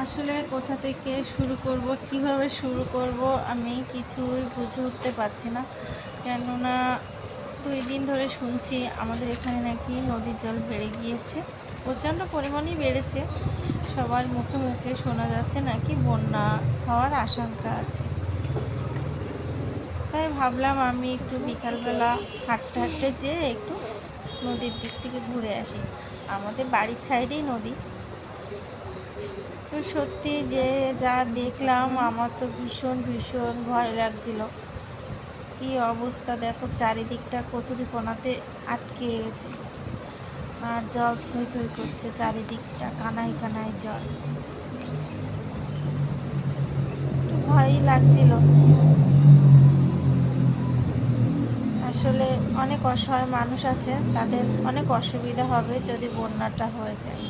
আসলে কোথা থেকে শুরু করব, কিভাবে শুরু করব আমি কিছুই বুঝে উঠতে পারছি না। কেননা ২ দিন ধরে শুনছি আমাদের এখানে নাকি নদীর জল বেড়ে গিয়েছে। প্রচণ্ড পরিমাণেই বেড়েছে। সবার মুখে, মুখে শোনা যাচ্ছে নাকি বন্যা হওয়ার আশঙ্কা আছে। তাই ভাবলাম আমি একটু বিকালবেলা হাঁটতে, হাঁটতে যেয়ে একটু নদীর দিক থেকে ঘুরে আসি। আমাদের বাড়ির সাইডেই নদী। তো সত্যি যে যা দেখলাম আমার তো ভীষণ ভীষণ ভয় লাগছিল। কি অবস্থা দেখো, চারিদিকটা কচুরিপানাতে আটকে গেছে আর জল থই থই করছে, চারিদিকটা কানায় কানায় জল। একটু ভয়ই লাগছিল। আসলে অনেক অসহায় মানুষ আছে, তাদের অনেক অসুবিধা হবে যদি বন্যাটা হয়ে যায়।